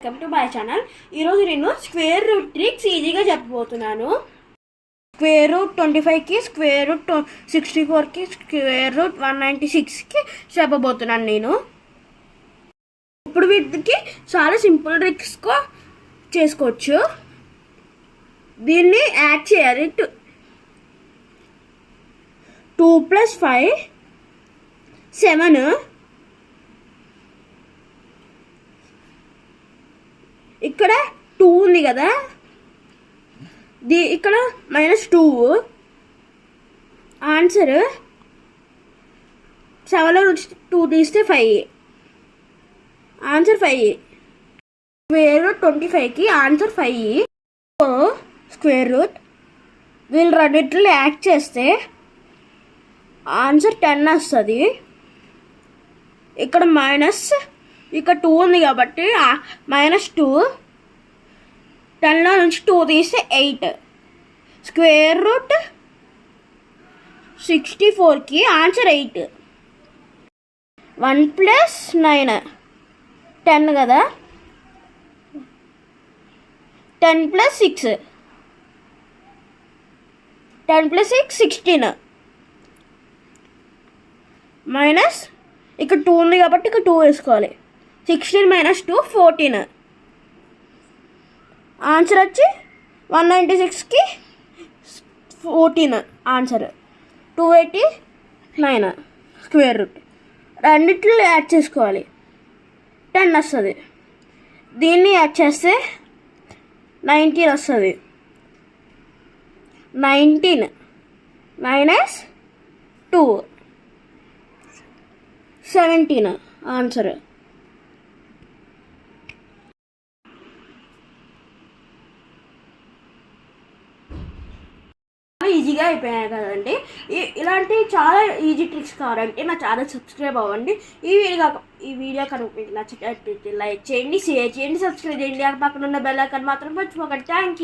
Welcome to my channel. ఈరోజు నేను square root tricks ఈజీగా చెప్పబోతున్నాను. స్క్వేర్ రూట్ 25కి, స్క్వేర్ రూట్ 64కి, స్క్వేర్ రూట్ 196కి చెప్పబోతున్నాను నేను. ఇప్పుడు వీటికి చాలా సింపుల్ ట్రిక్స్గా చేసుకోవచ్చు. దీన్ని యాడ్ చేయాలి. 2 + 5 7. ఇక్కడ 2 ఉంది కదా, ఇక్కడ -2. ఆన్సర్ 7లో నుంచి 2 తీస్తే 5. ఆన్సర్ 5. స్క్వేర్ రూట్ 25కి ఆన్సర్ 5. స్క్వేర్ రూట్ వీళ్ళు రెండిట్లో యాడ్ చేస్తే ఆన్సర్ 10 వస్తుంది. ఇక్కడ ఇక్కడ 2 ఉంది కాబట్టి -2. 10లో నుంచి 2 తీస్తే 8. Square root 64కి answer 8. 1 + 9 10 కదా. 10 + 6 10 + 6 16. మైనస్ ఇక్కడ 2 ఉంది కాబట్టి ఇక్కడ 2 వేసుకోవాలి. 16 - 2 14. ఆన్సర్ వచ్చి 196కి 14. ఆన్సర్ 289. స్క్వేర్ రూట్ రెండిట్లో యాడ్ చేసుకోవాలి. 10 వస్తుంది. దీన్ని యాడ్ చేస్తే 19 వస్తుంది. 19 - 2 17. ఆన్సర్ ఈజీగా అయిపోయాయి కదండి. ఇలాంటి చాలా ఈజీ ట్రిక్స్ కావాలంటే నా ఛానల్ సబ్స్క్రైబ్ అవ్వండి. ఈ వీడియో కనుక మీకు నచ్చినట్లయితే లైక్ చేయండి, షేర్ చేయండి, సబ్స్క్రైబ్ చేయండి. పక్కన ఉన్న బెల్ ఐకాన్ మాత్రం మర్చిపోకండి. Thank you.